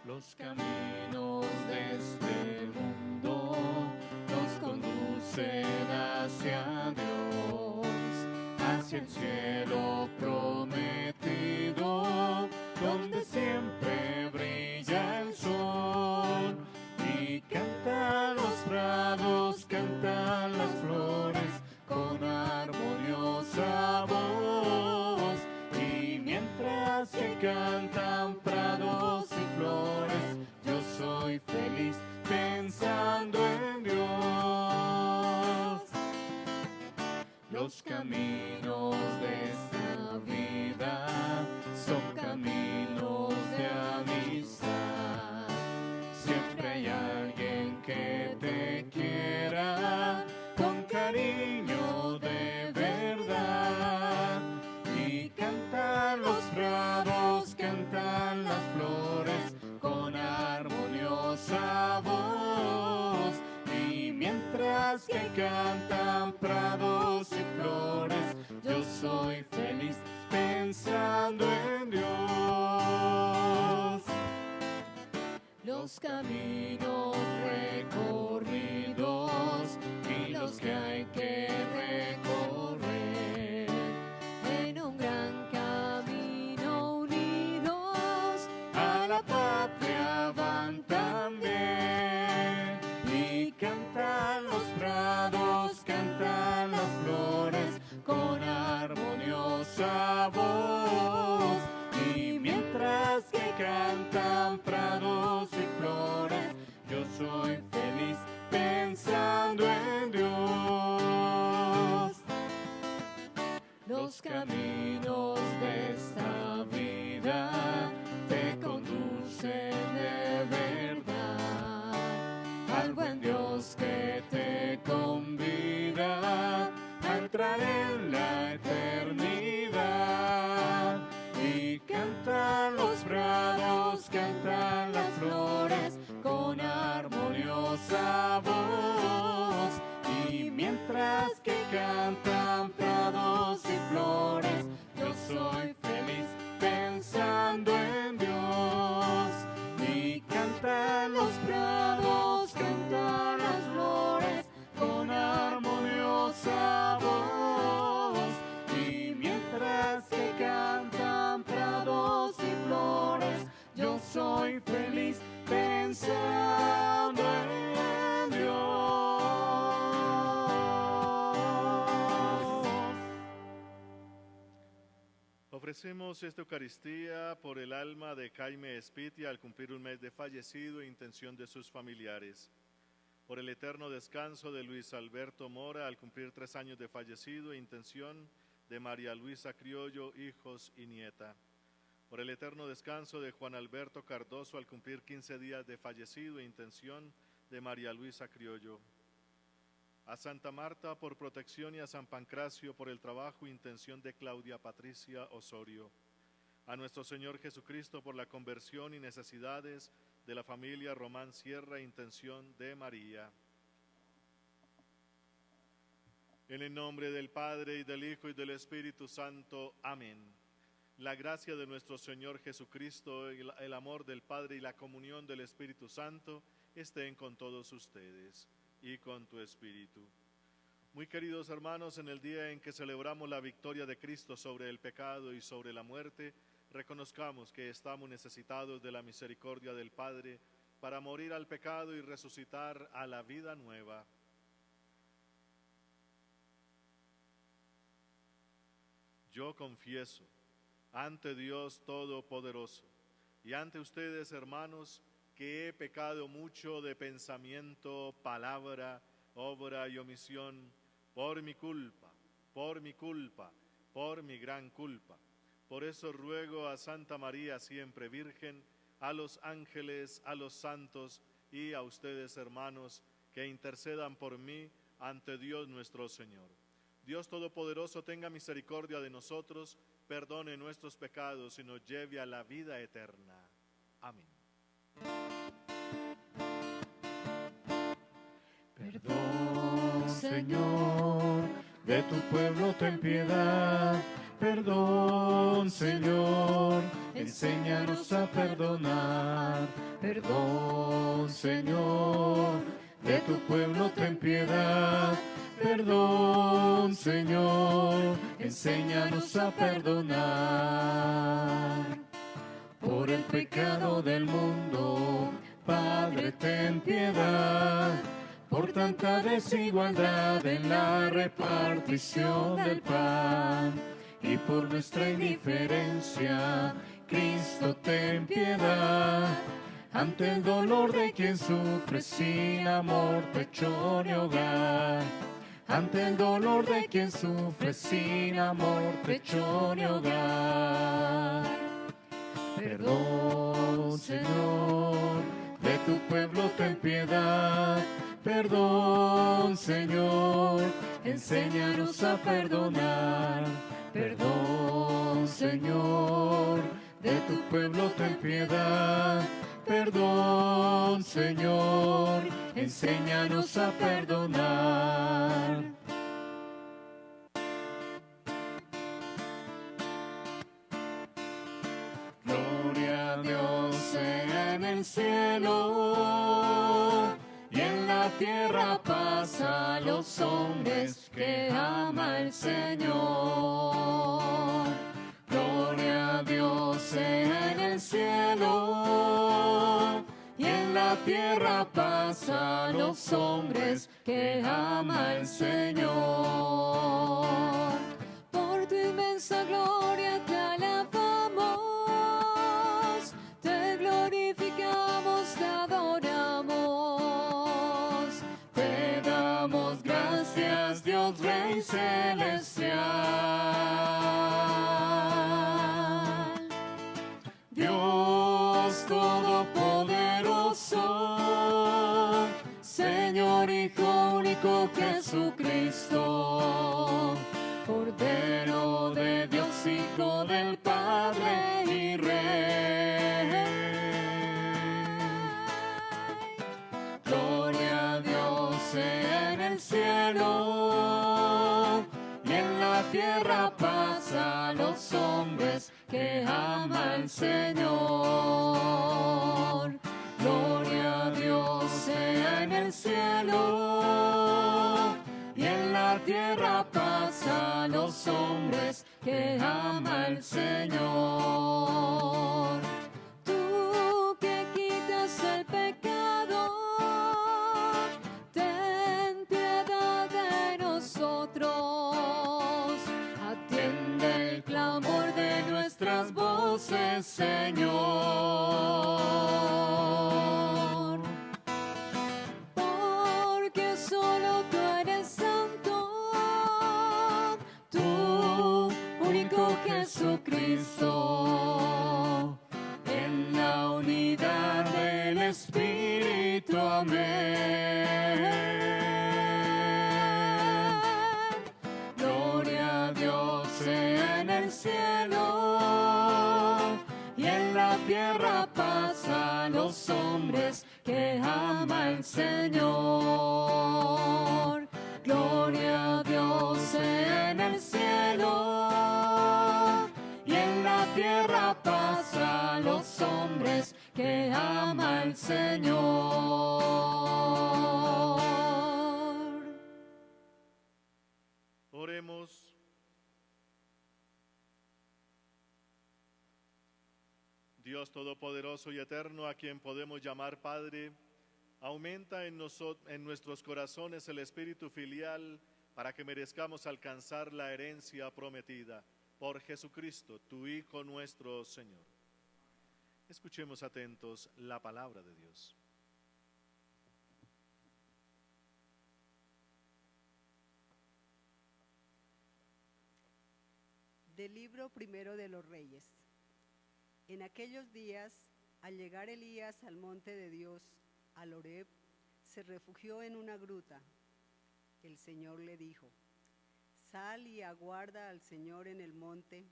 Los caminos de este mundo nos conducen hacia Dios, hacia el cielo prometido, donde siempre brilla el sol. Y cantan los prados, cantan las flores con armoniosa voz. Y mientras que cantan prados y flores, yo soy feliz pensando en Dios. Los caminos de esta vida son caminos de amistad. Siempre hay alguien que te quiera con cariño de verdad. Y cantan los prados, cantan las flores con armoniosa voz. Y mientras que cantan prados y flores, yo soy feliz pensando en Dios. Los caminos recorridos y los que hay que recorrer en un gran camino unidos a la patria van también. Y cantan los prados, cantan las flores con armoniosa voz. Y mientras que cantan prados y flores, yo soy feliz pensando en Dios. Los caminos de esta vida te conducen de verdad al buen Dios que te convida a entrar en la eternidad. Y cantan los prados, cantan las flores con armoniosa voz. Y mientras que cantan prados y flores, yo soy feliz pensando en Dios. Y cantan los prados, cantan las flores con armoniosa voz. Y mientras que cantan prados y flores, yo soy feliz pensando en Dios. Ofrecemos esta Eucaristía por el alma de Jaime Espitia al cumplir un mes de fallecido e intención de sus familiares. Por el eterno descanso de Luis Alberto Mora al cumplir 3 años de fallecido e intención de María Luisa Criollo, hijos y nieta. Por el eterno descanso de Juan Alberto Cardoso al cumplir 15 días de fallecido e intención de María Luisa Criollo. A Santa Marta por protección y a San Pancracio por el trabajo e intención de Claudia Patricia Osorio. A nuestro Señor Jesucristo por la conversión y necesidades de la familia Román Sierra, intención de María. En el nombre del Padre, y del Hijo, y del Espíritu Santo. Amén. La gracia de nuestro Señor Jesucristo, el amor del Padre y la comunión del Espíritu Santo estén con todos ustedes y con tu Espíritu. Muy queridos hermanos, en el día en que celebramos la victoria de Cristo sobre el pecado y sobre la muerte, reconozcamos que estamos necesitados de la misericordia del Padre para morir al pecado y resucitar a la vida nueva. Yo confieso ante Dios Todopoderoso y ante ustedes, hermanos, que he pecado mucho de pensamiento, palabra, obra y omisión, por mi culpa, por mi culpa, por mi gran culpa. Por eso ruego a Santa María, siempre Virgen, a los ángeles, a los santos y a ustedes, hermanos, que intercedan por mí ante Dios nuestro Señor. Dios Todopoderoso tenga misericordia de nosotros, perdone nuestros pecados y nos lleve a la vida eterna. Amén. Perdón, Señor, de tu pueblo ten piedad. Perdón, Señor, enséñanos a perdonar. Perdón, Señor, de tu pueblo ten piedad. Perdón, Señor, enséñanos a perdonar. Por el pecado del mundo, Padre, ten piedad. Por tanta desigualdad en la repartición del pan y por nuestra indiferencia, Cristo, ten piedad. Ante el dolor de quien sufre sin amor, techo ni hogar. Ante el dolor de quien sufre sin amor, techo ni hogar. Perdón, Señor, de tu pueblo ten piedad. Perdón, Señor, enséñanos a perdonar. Perdón, Señor, de tu pueblo ten piedad. Perdón, Señor, enséñanos a perdonar. Gloria a Dios sea en el cielo y en la tierra paz a los hombres que ama el Señor. Gloria a Dios sea en el cielo y en la tierra paz a los hombres que ama el Señor. Por tu inmensa gloria te alabamos, te glorificamos, te adoramos, te damos gracias, Dios Rey celestial. Dios Todopoderoso, Señor Hijo único Jesucristo, Cordero de Dios, Hijo del Padre y Rey. Gloria a Dios sea en el cielo y en la tierra paz a los hombres que ama el Señor. Gloria a Dios sea en el cielo y en la tierra paz a los hombres que ama el Señor. Tú que quitas el pecado, ten piedad de nosotros. Atiende el clamor de nuestras voces, Señor. Porque solo tú eres santo, tú, único Jesucristo, en la unidad del Espíritu. Amén. Gloria a Dios sea en el cielo y en la tierra paz a los hombres que ama el Señor. Gloria a Dios sea en el cielo y en la tierra paz a los hombres que ama el Señor. Oremos. Dios Todopoderoso y Eterno, a quien podemos llamar Padre, aumenta en nuestros corazones el espíritu filial para que merezcamos alcanzar la herencia prometida. Por Jesucristo, tu Hijo nuestro Señor. Escuchemos atentos la palabra de Dios. Del libro primero de los Reyes. En aquellos días, al llegar Elías al monte de Dios, al Horeb, se refugió en una gruta. El Señor le dijo: sal y aguarda al Señor en el monte,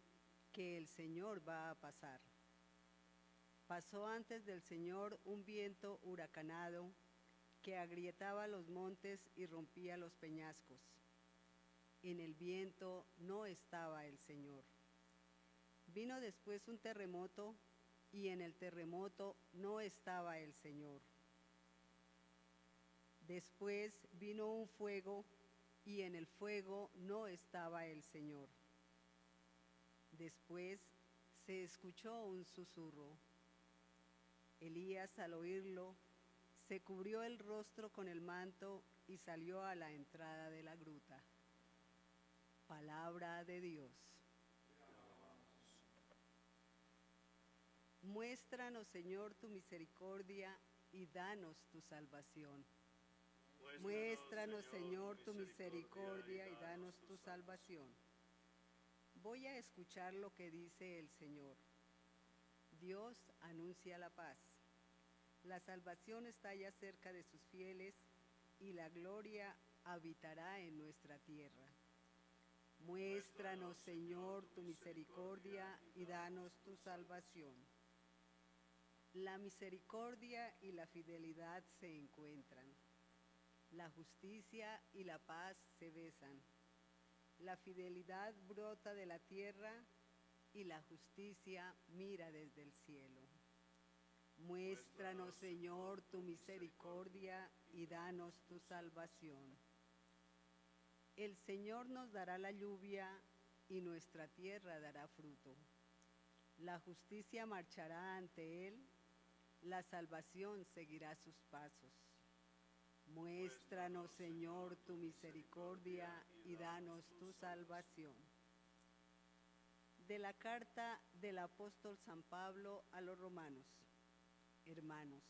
que el Señor va a pasar. Pasó antes del Señor un viento huracanado que agrietaba los montes y rompía los peñascos. En el viento no estaba el Señor. Vino después un terremoto y en el terremoto no estaba el Señor. Después vino un fuego, y en el fuego no estaba el Señor. Después se escuchó un susurro. Elías, al oírlo, se cubrió el rostro con el manto y salió a la entrada de la gruta. Palabra de Dios. Muéstranos, Señor, tu misericordia y danos tu salvación. Muéstranos, Señor, tu misericordia y danos tu salvación. Voy a escuchar lo que dice el Señor. Dios anuncia la paz. La salvación está ya cerca de sus fieles y la gloria habitará en nuestra tierra. Muéstranos, Señor, tu misericordia y danos tu salvación. La misericordia y la fidelidad se encuentran. La justicia y la paz se besan. La fidelidad brota de la tierra y la justicia mira desde el cielo. Muéstranos, Señor, tu misericordia y danos tu salvación. El Señor nos dará la lluvia y nuestra tierra dará fruto. La justicia marchará ante él, la salvación seguirá sus pasos. Muéstranos, Señor, tu misericordia y danos tu salvación. De la carta del apóstol San Pablo a los romanos. Hermanos,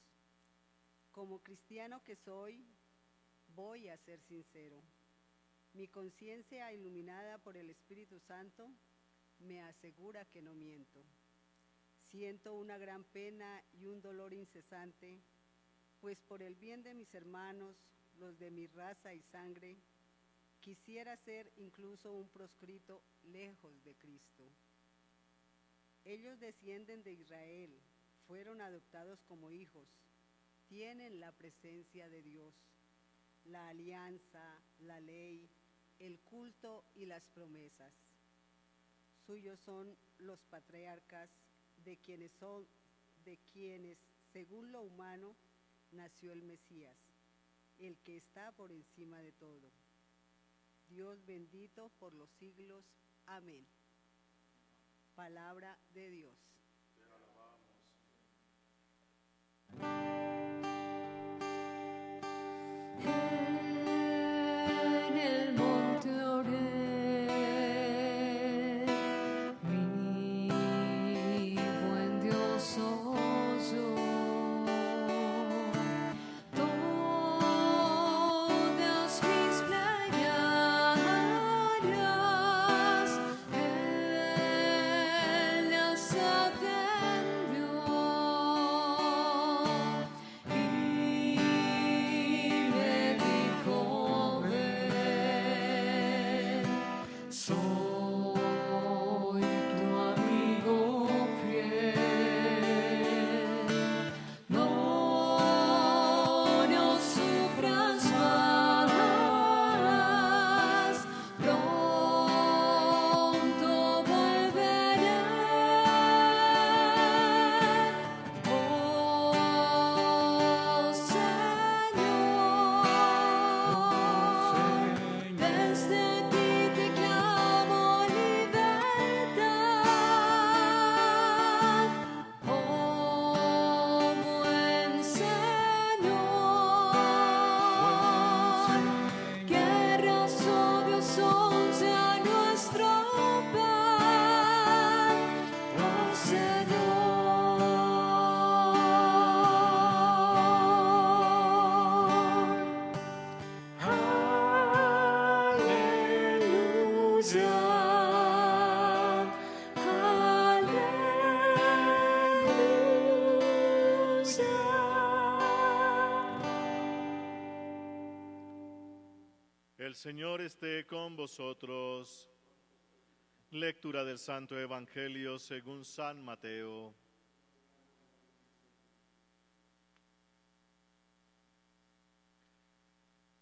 como cristiano que soy, voy a ser sincero. Mi conciencia, iluminada por el Espíritu Santo, me asegura que no miento. Siento una gran pena y un dolor incesante, pues por el bien de mis hermanos, los de mi raza y sangre, quisiera ser incluso un proscrito lejos de Cristo. Ellos descienden de Israel, fueron adoptados como hijos, tienen la presencia de Dios, la alianza, la ley, el culto y las promesas. Suyos son los patriarcas, de quienes, según lo humano, nació el Mesías, el que está por encima de todo. Dios bendito por los siglos. Amén. Palabra de Dios. En el monte oré, mi buen Dios oyó. Todas mis plegarias Él las atendió y me dijo: ven, soy tu amigo fiel. No sufras más, pronto volveré. Oh Señor, desde ti te clamo libertad. Oh buen Señor, que razón son sea nuestro pan. Oh Señor. Aleluya, aleluya. El Señor esté con vosotros. Lectura del Santo Evangelio según San Mateo.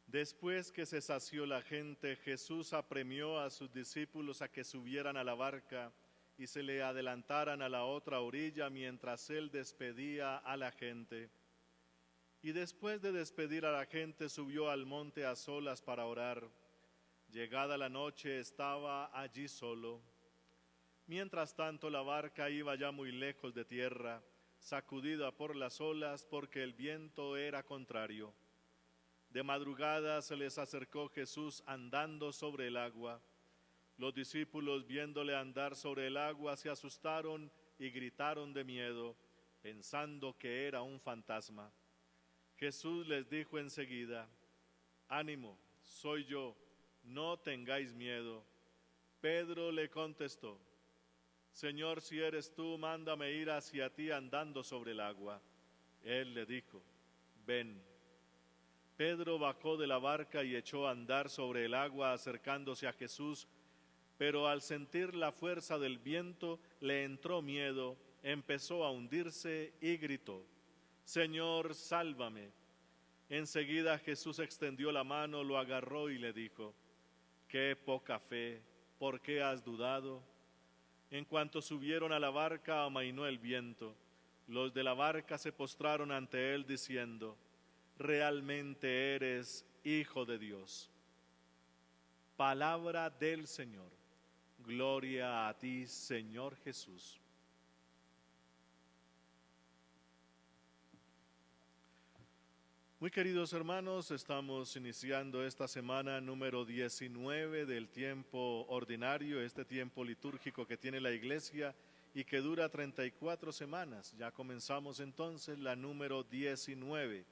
Después que se sació la gente, Jesús apremió a sus discípulos a que subieran a la barca y se le adelantaran a la otra orilla mientras él despedía a la gente. Y después de despedir a la gente, subió al monte a solas para orar. Llegada la noche, estaba allí solo. Mientras tanto, la barca iba ya muy lejos de tierra, sacudida por las olas, porque el viento era contrario. De madrugada se les acercó Jesús andando sobre el agua. Los discípulos, viéndole andar sobre el agua, se asustaron y gritaron de miedo, pensando que era un fantasma. Jesús les dijo enseguida: «Ánimo, soy yo, no tengáis miedo». Pedro le contestó: «Señor, si eres tú, mándame ir hacia ti andando sobre el agua». Él le dijo: «Ven». Pedro bajó de la barca y echó a andar sobre el agua acercándose a Jesús, pero al sentir la fuerza del viento le entró miedo, empezó a hundirse y gritó: «Señor, sálvame». Enseguida Jesús extendió la mano, lo agarró y le dijo: «Qué poca fe, ¿por qué has dudado?». En cuanto subieron a la barca, amainó el viento. Los de la barca se postraron ante él diciendo: «Realmente eres Hijo de Dios». Palabra del Señor. Gloria a ti, Señor Jesús. Muy queridos hermanos, estamos iniciando esta semana número 19 del tiempo ordinario, este tiempo litúrgico que tiene la Iglesia y que dura 34 semanas. Ya comenzamos entonces la número 19.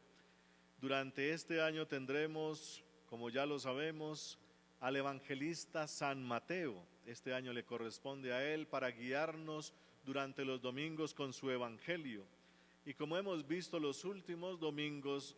Durante este año tendremos, como ya lo sabemos, al evangelista San Mateo. Este año le corresponde a él para guiarnos durante los domingos con su evangelio. Y como hemos visto los últimos domingos,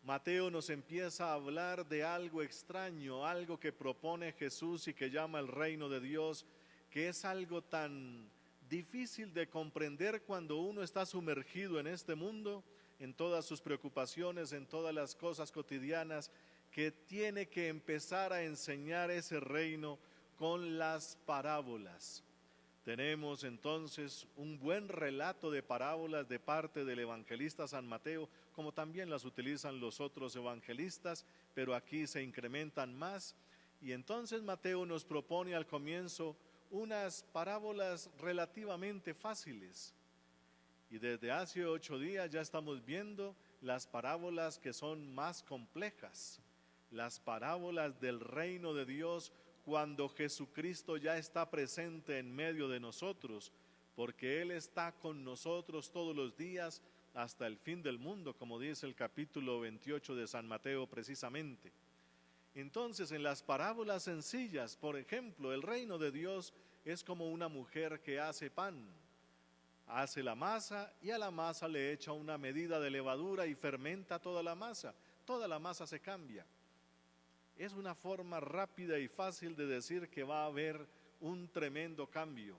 Mateo nos empieza a hablar de algo extraño, algo que propone Jesús y que llama el reino de Dios, que es algo tan difícil de comprender cuando uno está sumergido en este mundo, en todas sus preocupaciones, en todas las cosas cotidianas, que tiene que empezar a enseñar ese reino con las parábolas. Tenemos entonces un buen relato de parábolas de parte del evangelista San Mateo, como también las utilizan los otros evangelistas, pero aquí se incrementan más. Y entonces Mateo nos propone al comienzo unas parábolas relativamente fáciles. Y desde hace 8 días ya estamos viendo las parábolas que son más complejas, las parábolas del reino de Dios, cuando Jesucristo ya está presente en medio de nosotros, porque Él está con nosotros todos los días hasta el fin del mundo, como dice el capítulo 28 de San Mateo precisamente. Entonces, en las parábolas sencillas, por ejemplo, el reino de Dios es como una mujer que hace pan. Hace la masa y a la masa le echa una medida de levadura y fermenta toda la masa se cambia. Es una forma rápida y fácil de decir que va a haber un tremendo cambio.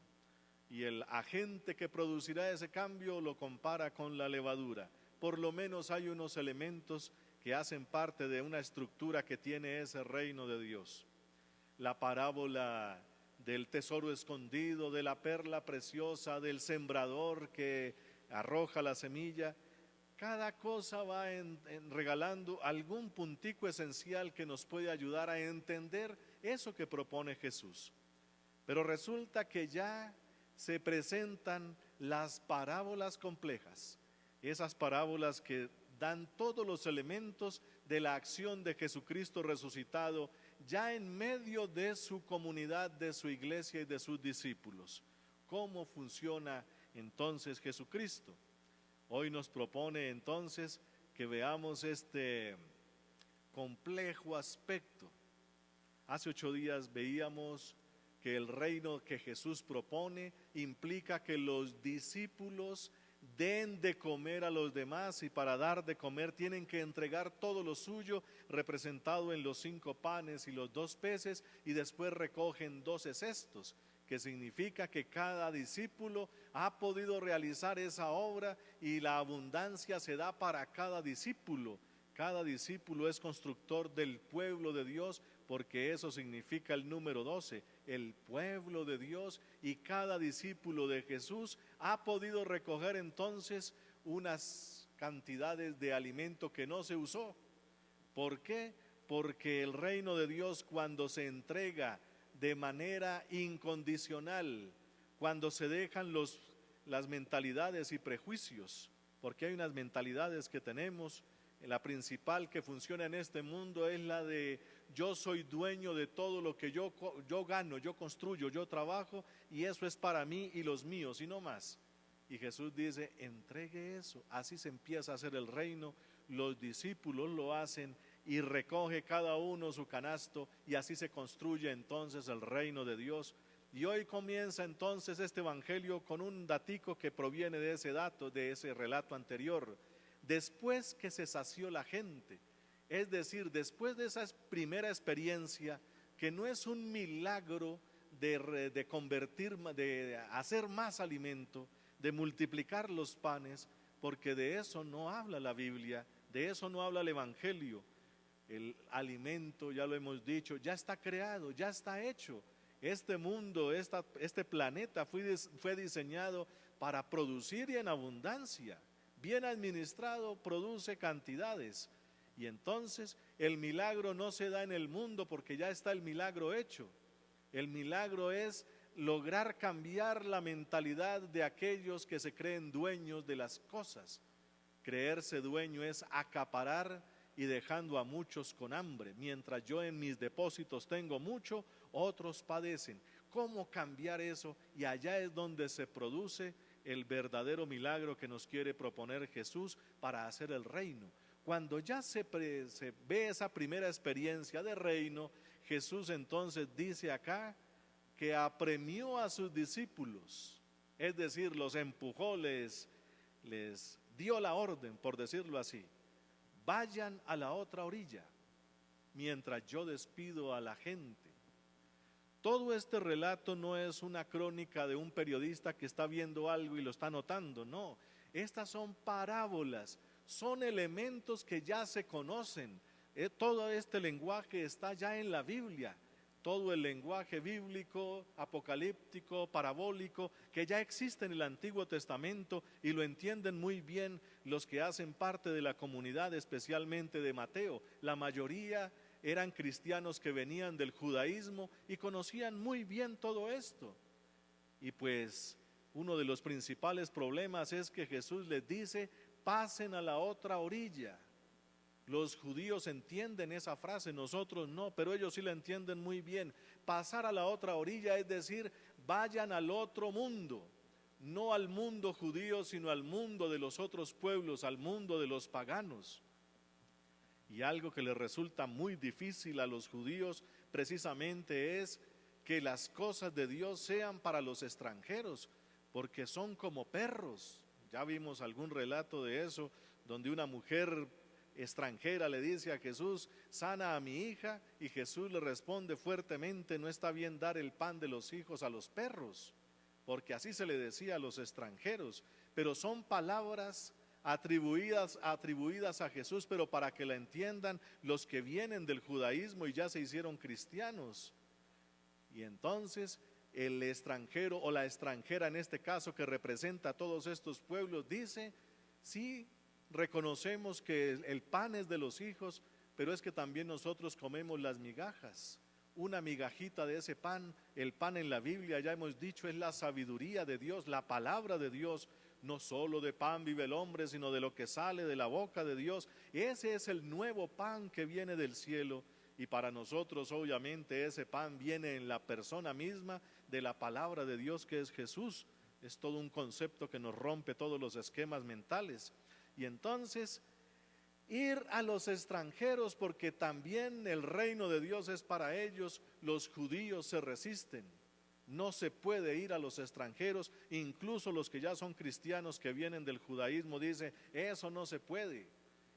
Y el agente que producirá ese cambio lo compara con la levadura. Por lo menos hay unos elementos que hacen parte de una estructura que tiene ese reino de Dios. La parábola del tesoro escondido, de la perla preciosa, del sembrador que arroja la semilla. Cada cosa va regalando algún puntico esencial que nos puede ayudar a entender eso que propone Jesús. Pero resulta que ya se presentan las parábolas complejas, esas parábolas que dan todos los elementos de la acción de Jesucristo resucitado ya en medio de su comunidad, de su iglesia y de sus discípulos. ¿Cómo funciona entonces Jesucristo? Hoy nos propone entonces que veamos este complejo aspecto. Hace 8 días veíamos que el reino que Jesús propone implica que los discípulos den de comer a los demás, y para dar de comer tienen que entregar todo lo suyo, representado en los 5 panes y los 2 peces, y después recogen 12 cestos, que significa que cada discípulo ha podido realizar esa obra y la abundancia se da para cada discípulo. Cada discípulo es constructor del pueblo de Dios porque eso significa el número 12, el pueblo de Dios, y cada discípulo de Jesús ha podido recoger entonces unas cantidades de alimento que no se usó. ¿Por qué? Porque el reino de Dios, cuando se entrega de manera incondicional, cuando se dejan las mentalidades y prejuicios, porque hay unas mentalidades que tenemos. La principal que funciona en este mundo es la de yo soy dueño de todo lo que yo gano, yo construyo, yo trabajo, y eso es para mí y los míos y no más. Y Jesús dice, entregue eso. Así se empieza a hacer el reino. Los discípulos lo hacen y recoge cada uno su canasto, y así se construye entonces el reino de Dios. Y hoy comienza entonces este evangelio con un datico que proviene de ese dato, de ese relato anterior. Después que se sació la gente, es decir, después de esa primera experiencia, que no es un milagro de convertir, de hacer más alimento, de multiplicar los panes, porque de eso no habla la Biblia, de eso no habla el evangelio. El alimento, ya lo hemos dicho, ya está creado, ya está hecho. Este mundo, este planeta fue diseñado para producir y en abundancia. Bien administrado, produce cantidades. Y entonces el milagro no se da en el mundo porque ya está el milagro hecho. El milagro es lograr cambiar la mentalidad de aquellos que se creen dueños de las cosas. Creerse dueño es acaparar y dejando a muchos con hambre. Mientras yo en mis depósitos tengo mucho, otros padecen. ¿Cómo cambiar eso? Y allá es donde se produce el verdadero milagro que nos quiere proponer Jesús para hacer el reino. Cuando ya se ve esa primera experiencia de reino, Jesús entonces dice acá que apremió a sus discípulos, es decir, los empujó, les dio la orden, por decirlo así, vayan a la otra orilla, mientras yo despido a la gente. Todo este relato no es una crónica de un periodista que está viendo algo y lo está notando, no. Estas son parábolas, son elementos que ya se conocen. Todo este lenguaje está ya en la Biblia. Todo el lenguaje bíblico, apocalíptico, parabólico, que ya existe en el Antiguo Testamento y lo entienden muy bien los que hacen parte de la comunidad, especialmente de Mateo. La mayoría eran cristianos que venían del judaísmo y conocían muy bien todo esto. Y pues uno de los principales problemas es que Jesús les dice, pasen a la otra orilla. Los judíos entienden esa frase, nosotros no, pero ellos sí la entienden muy bien. Pasar a la otra orilla es decir, vayan al otro mundo, no al mundo judío, sino al mundo de los otros pueblos, al mundo de los paganos. Y algo que les resulta muy difícil a los judíos precisamente es que las cosas de Dios sean para los extranjeros, porque son como perros. Ya vimos algún relato de eso, donde una mujer extranjera le dice a Jesús, sana a mi hija, y Jesús le responde fuertemente, no está bien dar el pan de los hijos a los perros, porque así se le decía a los extranjeros, pero son palabras atribuidas a Jesús, pero para que la entiendan los que vienen del judaísmo y ya se hicieron cristianos. Y entonces el extranjero o la extranjera en este caso que representa a todos estos pueblos dice, sí, reconocemos que el pan es de los hijos, pero es que también nosotros comemos las migajas. Una migajita de ese pan, el pan en la Biblia, ya hemos dicho, es la sabiduría de Dios, la palabra de Dios. No solo de pan vive el hombre, sino de lo que sale de la boca de Dios. Ese es el nuevo pan que viene del cielo. Y para nosotros, obviamente, ese pan viene en la persona misma de la palabra de Dios, que es Jesús. Es todo un concepto que nos rompe todos los esquemas mentales. Y entonces, ir a los extranjeros, porque también el reino de Dios es para ellos. Los judíos se resisten. No se puede ir a los extranjeros, incluso los que ya son cristianos que vienen del judaísmo dicen, eso no se puede.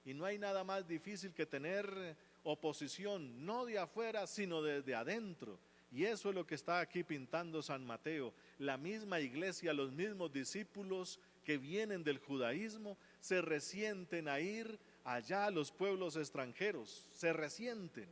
Y no hay nada más difícil que tener oposición, no de afuera, sino desde adentro. Y eso es lo que está aquí pintando San Mateo. La misma iglesia, los mismos discípulos que vienen del judaísmo, se resienten a ir allá a los pueblos extranjeros, se resienten.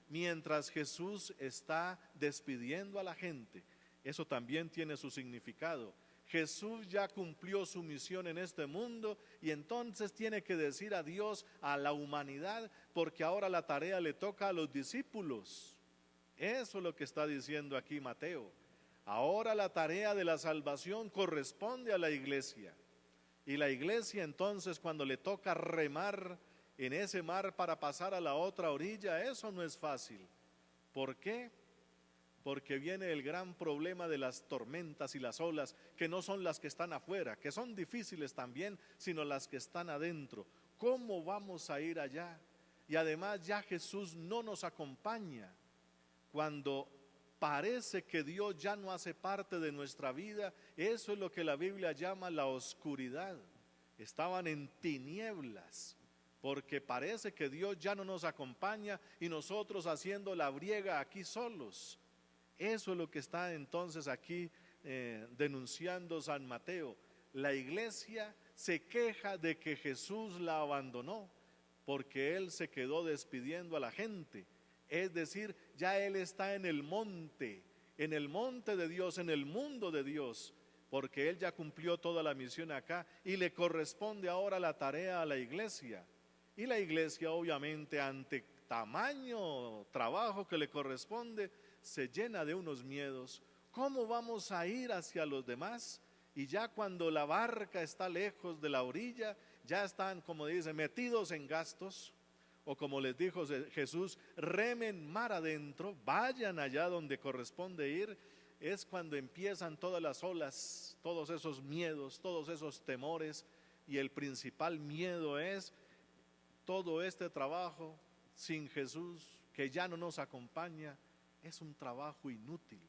mientras Jesús está despidiendo a la gente. Eso también tiene su significado. Jesús ya cumplió su misión en este mundo y entonces tiene que decir adiós a la humanidad, porque ahora la tarea le toca a los discípulos. Eso es lo que está diciendo aquí Mateo. Ahora la tarea de la salvación corresponde a la iglesia. Y la iglesia entonces, cuando le toca remar en ese mar para pasar a la otra orilla, eso no es fácil. ¿Por qué? Porque viene el gran problema de las tormentas y las olas, que no son las que están afuera, que son difíciles también, sino las que están adentro. ¿Cómo vamos a ir allá? Y además ya Jesús no nos acompaña. Cuando parece que Dios ya no hace parte de nuestra vida, eso es lo que la Biblia llama la oscuridad. Estaban en tinieblas, porque parece que Dios ya no nos acompaña y nosotros haciendo la briega aquí solos. Eso es lo que está entonces aquí denunciando San Mateo. La iglesia se queja de que Jesús la abandonó, porque Él se quedó despidiendo a la gente. Es decir, ya Él está en el monte de Dios, en el mundo de Dios, porque Él ya cumplió toda la misión acá y le corresponde ahora la tarea a la iglesia. Y la iglesia, obviamente, ante tamaño trabajo que le corresponde, se llena de unos miedos. ¿Cómo vamos a ir hacia los demás? Y ya cuando la barca está lejos de la orilla, ya están, como dice, metidos en gastos. O como les dijo Jesús, remen mar adentro, vayan allá donde corresponde ir. Es cuando empiezan todas las olas, todos esos miedos, todos esos temores. Y el principal miedo es todo este trabajo sin Jesús, que ya no nos acompaña, es un trabajo inútil.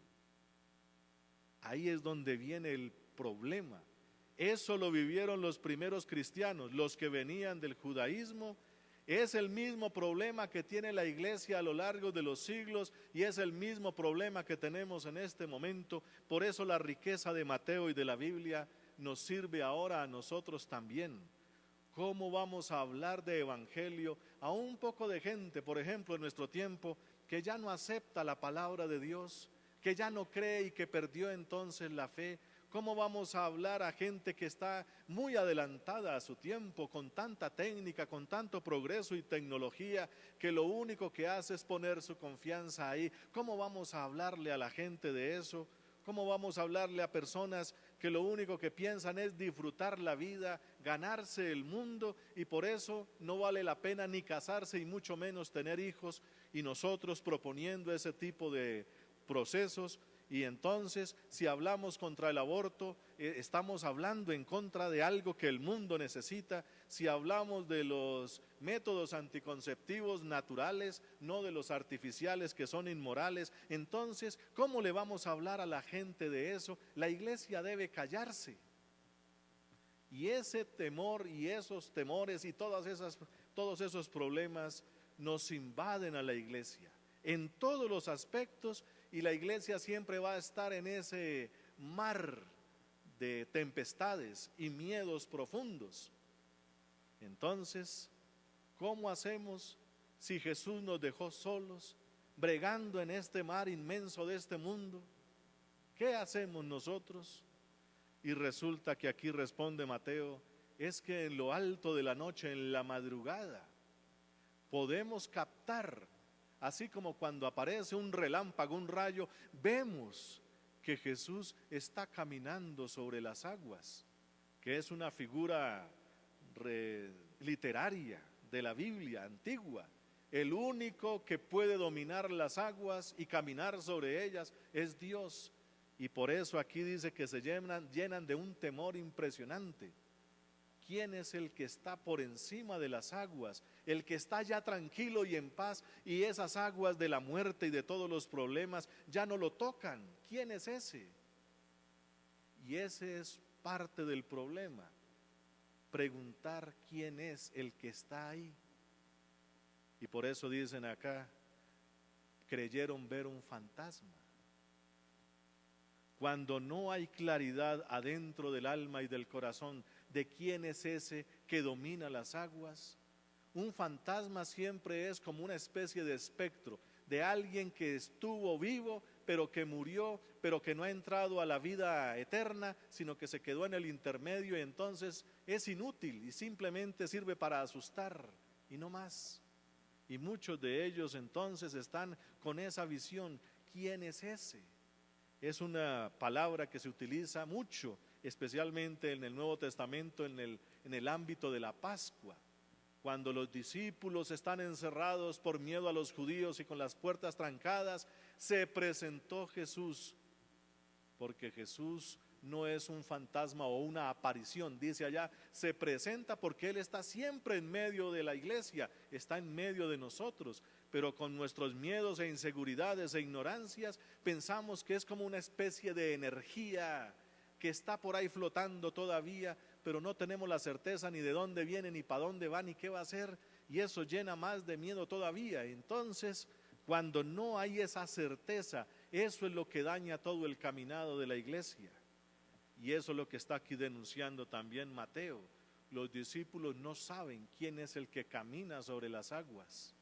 Ahí es donde viene el problema. Eso lo vivieron los primeros cristianos, los que venían del judaísmo. Es el mismo problema que tiene la iglesia a lo largo de los siglos y es el mismo problema que tenemos en este momento. Por eso la riqueza de Mateo y de la Biblia nos sirve ahora a nosotros también. ¿Cómo vamos a hablar de evangelio a un poco de gente, por ejemplo, en nuestro tiempo, que ya no acepta la palabra de Dios, que ya no cree y que perdió entonces la fe? ¿Cómo vamos a hablar a gente que está muy adelantada a su tiempo, con tanta técnica, con tanto progreso y tecnología, que lo único que hace es poner su confianza ahí? ¿Cómo vamos a hablarle a la gente de eso? ¿Cómo vamos a hablarle a personas que lo único que piensan es disfrutar la vida, ganarse el mundo, y por eso no vale la pena ni casarse y mucho menos tener hijos, y nosotros proponiendo ese tipo de procesos? Y entonces, si hablamos contra el aborto, estamos hablando en contra de algo que el mundo necesita. Si hablamos de los métodos anticonceptivos naturales, no de los artificiales que son inmorales, entonces, ¿cómo le vamos a hablar a la gente de eso? La iglesia debe callarse. Y ese temor y esos temores y todos esos problemas nos invaden a la iglesia en todos los aspectos, y la iglesia siempre va a estar en ese mar de tempestades y miedos profundos. Entonces, ¿cómo hacemos si Jesús nos dejó solos, bregando en este mar inmenso de este mundo? ¿Qué hacemos nosotros? Y resulta que aquí responde Mateo, es que en lo alto de la noche, en la madrugada, podemos captar, así como cuando aparece un relámpago, un rayo, vemos que Jesús está caminando sobre las aguas, que es una figura literaria de la Biblia antigua. El único que puede dominar las aguas y caminar sobre ellas es Dios. Y por eso aquí dice que se llenan de un temor impresionante. ¿Quién es el que está por encima de las aguas? El que está ya tranquilo y en paz, y esas aguas de la muerte y de todos los problemas ya no lo tocan. ¿Quién es ese? Y ese es parte del problema. Preguntar quién es el que está ahí. Y por eso dicen acá, creyeron ver un fantasma. Cuando no hay claridad adentro del alma y del corazón de quién es ese que domina las aguas, un fantasma siempre es como una especie de espectro, de alguien que estuvo vivo, pero que murió, pero que no ha entrado a la vida eterna, sino que se quedó en el intermedio, y entonces es inútil y simplemente sirve para asustar y no más. Y muchos de ellos entonces están con esa visión. ¿Quién es ese? Es una palabra que se utiliza mucho, especialmente en el Nuevo Testamento, en el ámbito de la Pascua. Cuando los discípulos están encerrados por miedo a los judíos y con las puertas trancadas, se presentó Jesús, porque Jesús no es un fantasma o una aparición, dice allá, se presenta porque Él está siempre en medio de la iglesia, está en medio de nosotros, pero con nuestros miedos e inseguridades e ignorancias pensamos que es como una especie de energía que está por ahí flotando todavía, pero no tenemos la certeza ni de dónde viene, ni para dónde va, ni qué va a hacer, y eso llena más de miedo todavía. Entonces, cuando no hay esa certeza, eso es lo que daña todo el caminado de la iglesia. Y eso es lo que está aquí denunciando también Mateo. Los discípulos no saben quién es el que camina sobre las aguas.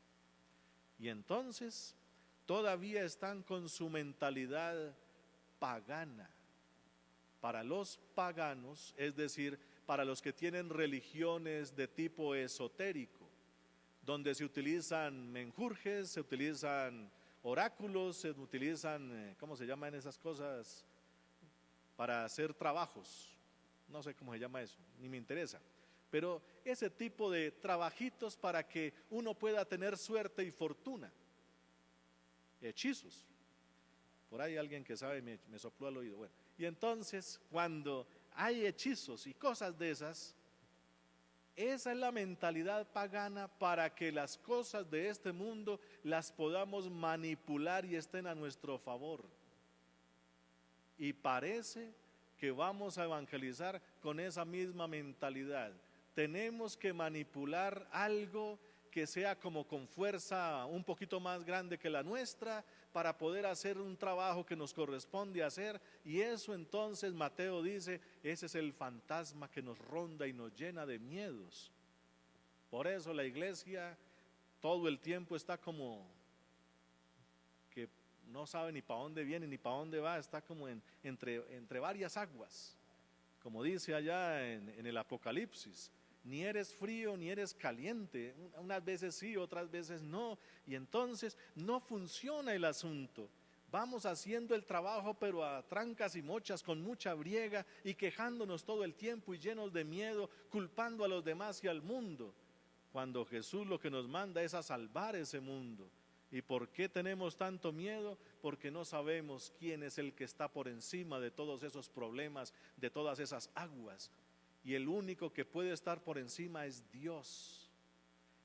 Y entonces todavía están con su mentalidad pagana. Para los paganos, es decir, para los que tienen religiones de tipo esotérico, donde se utilizan menjurjes, se utilizan oráculos, se utilizan, ¿cómo se llaman esas cosas? Para hacer trabajos, no sé cómo se llama eso, ni me interesa, pero ese tipo de trabajitos para que uno pueda tener suerte y fortuna, hechizos. Por ahí alguien que sabe me sopló al oído. Bueno, y entonces cuando hay hechizos y cosas de esas, esa es la mentalidad pagana para que las cosas de este mundo las podamos manipular y estén a nuestro favor. Y parece que vamos a evangelizar con esa misma mentalidad. Tenemos que manipular algo que sea como con fuerza un poquito más grande que la nuestra para poder hacer un trabajo que nos corresponde hacer, y eso entonces Mateo dice, ese es el fantasma que nos ronda y nos llena de miedos. Por eso la iglesia todo el tiempo está como que no sabe ni para dónde viene ni para dónde va, está como entre varias aguas, como dice allá en el Apocalipsis. Ni eres frío ni eres caliente, unas veces sí, otras veces no, y entonces no funciona el asunto. Vamos haciendo el trabajo pero a trancas y mochas, con mucha briega y quejándonos todo el tiempo y llenos de miedo, culpando a los demás y al mundo, cuando Jesús lo que nos manda es a salvar ese mundo. ¿Y por qué tenemos tanto miedo? Porque no sabemos quién es el que está por encima de todos esos problemas, de todas esas aguas. Y el único que puede estar por encima es Dios,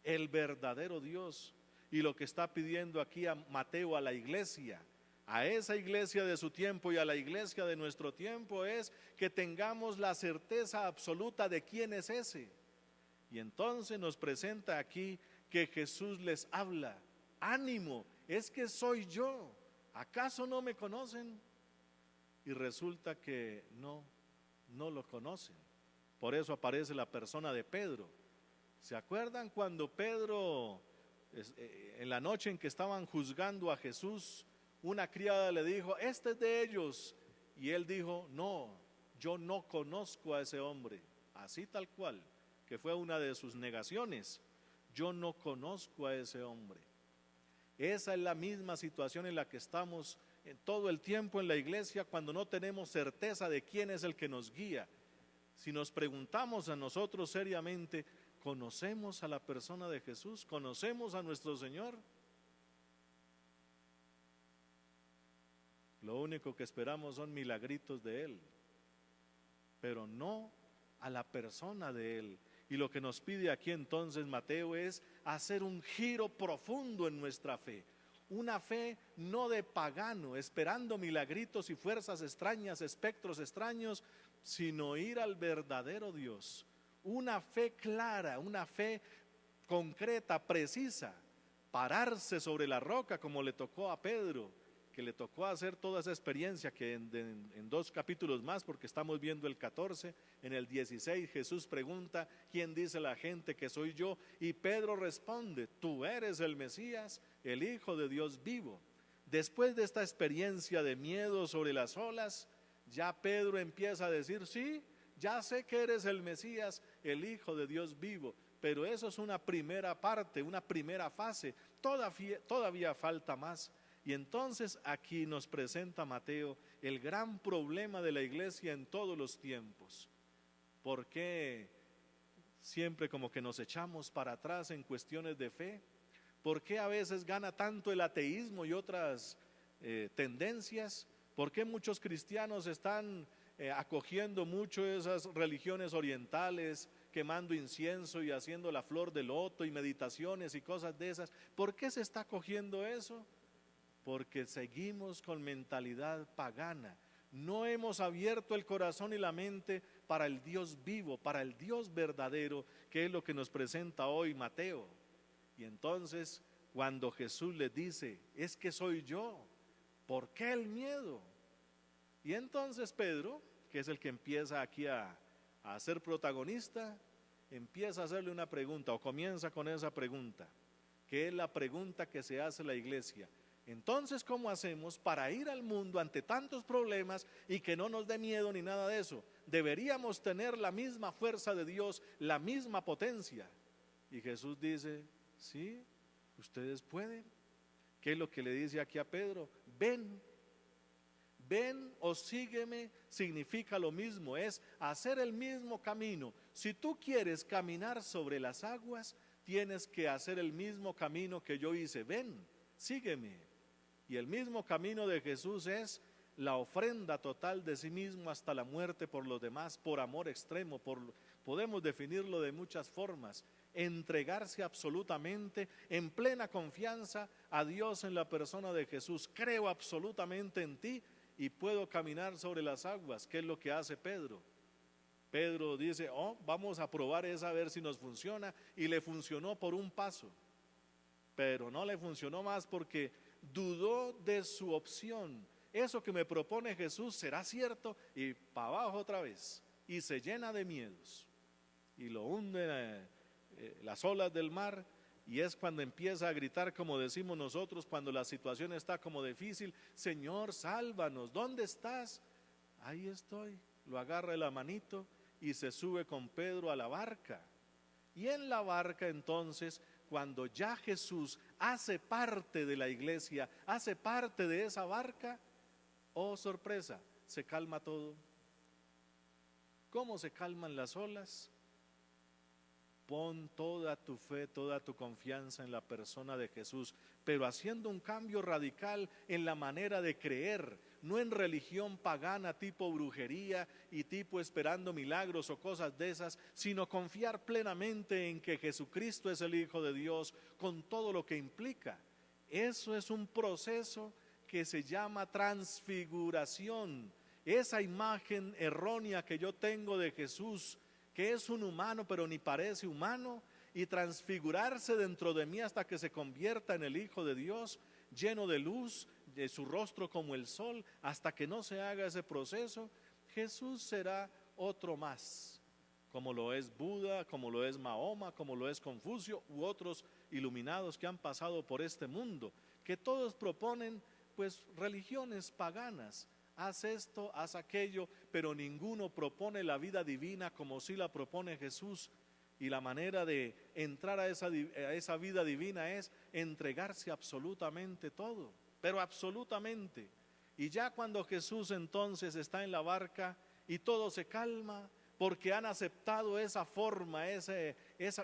el verdadero Dios. Y lo que está pidiendo aquí a Mateo a la iglesia, a esa iglesia de su tiempo y a la iglesia de nuestro tiempo, es que tengamos la certeza absoluta de quién es ese. Y entonces nos presenta aquí que Jesús les habla: ánimo, es que soy yo, ¿acaso no me conocen? Y resulta que no lo conocen. Por eso aparece la persona de Pedro. ¿Se acuerdan cuando Pedro, en la noche en que estaban juzgando a Jesús, una criada le dijo, este es de ellos? Y él dijo, no, yo no conozco a ese hombre. Así tal cual, que fue una de sus negaciones. Yo no conozco a ese hombre. Esa es la misma situación en la que estamos en todo el tiempo en la iglesia, cuando no tenemos certeza de quién es el que nos guía. Si nos preguntamos a nosotros seriamente, ¿conocemos a la persona de Jesús? ¿Conocemos a nuestro Señor? Lo único que esperamos son milagritos de Él, pero no a la persona de Él. Y lo que nos pide aquí entonces Mateo es hacer un giro profundo en nuestra fe. Una fe no de pagano, esperando milagritos y fuerzas extrañas, espectros extraños, sino ir al verdadero Dios. Una fe clara, una fe concreta, precisa, pararse sobre la roca como le tocó a Pedro, que le tocó hacer toda esa experiencia, que en 2 capítulos más, porque estamos viendo el 14, en el 16 Jesús pregunta, ¿quién dice la gente que soy yo? Y Pedro responde, tú eres el Mesías, el Hijo de Dios vivo. Después de esta experiencia de miedo sobre las olas, ya Pedro empieza a decir, sí, ya sé que eres el Mesías, el Hijo de Dios vivo. Pero eso es una primera parte, una primera fase, todavía falta más. Y entonces aquí nos presenta Mateo el gran problema de la iglesia en todos los tiempos. ¿Por qué siempre como que nos echamos para atrás en cuestiones de fe? ¿Por qué a veces gana tanto el ateísmo y otras tendencias? ¿Por qué muchos cristianos están acogiendo mucho esas religiones orientales, quemando incienso y haciendo la flor de loto y meditaciones y cosas de esas? ¿Por qué se está acogiendo eso? Porque seguimos con mentalidad pagana. No hemos abierto el corazón y la mente para el Dios vivo, para el Dios verdadero, que es lo que nos presenta hoy Mateo. Y entonces, cuando Jesús les dice, es que soy yo, ¿por qué el miedo? Y entonces Pedro, que es el que empieza aquí a ser protagonista, empieza a hacerle una pregunta, o comienza con esa pregunta, que es la pregunta que se hace la iglesia. Entonces, ¿cómo hacemos para ir al mundo ante tantos problemas y que no nos dé miedo ni nada de eso? Deberíamos tener la misma fuerza de Dios, la misma potencia. Y Jesús dice, sí, ustedes pueden. ¿Qué es lo que le dice aquí a Pedro? Ven o sígueme, significa lo mismo, es hacer el mismo camino. Si tú quieres caminar sobre las aguas, tienes que hacer el mismo camino que yo hice. Ven, sígueme. Y el mismo camino de Jesús es la ofrenda total de sí mismo hasta la muerte por los demás, por amor extremo, podemos definirlo de muchas formas. Entregarse absolutamente en plena confianza a Dios en la persona de Jesús. Creo absolutamente en ti y puedo caminar sobre las aguas. ¿Qué es lo que hace Pedro? Pedro dice, vamos a probar esa a ver si nos funciona, y le funcionó por un paso, pero no le funcionó más porque dudó de su opción. Eso que me propone Jesús será cierto, y para abajo otra vez, y se llena de miedos y lo hunde las olas del mar. Y es cuando empieza a gritar, como decimos nosotros cuando la situación está como difícil, Señor, sálvanos, ¿dónde estás? Ahí estoy. Lo agarra de la manito y se sube con Pedro a la barca. Y en la barca entonces, cuando ya Jesús hace parte de la iglesia, hace parte de esa barca, oh sorpresa, se calma todo. ¿Cómo se calman las olas? Pon toda tu fe, toda tu confianza en la persona de Jesús, pero haciendo un cambio radical en la manera de creer, no en religión pagana tipo brujería y tipo esperando milagros o cosas de esas, sino confiar plenamente en que Jesucristo es el Hijo de Dios con todo lo que implica. Eso es un proceso que se llama transfiguración. Esa imagen errónea que yo tengo de Jesús, que es un humano pero ni parece humano, y transfigurarse dentro de mí hasta que se convierta en el Hijo de Dios, lleno de luz, de su rostro como el sol. Hasta que no se haga ese proceso, Jesús será otro más, como lo es Buda, como lo es Mahoma, como lo es Confucio u otros iluminados que han pasado por este mundo, que todos proponen pues religiones paganas. Haz esto, haz aquello, pero ninguno propone la vida divina como sí la propone Jesús. Y la manera de entrar a esa vida divina es entregarse absolutamente todo, pero absolutamente. Y ya cuando Jesús entonces está en la barca y todo se calma, porque han aceptado esa forma,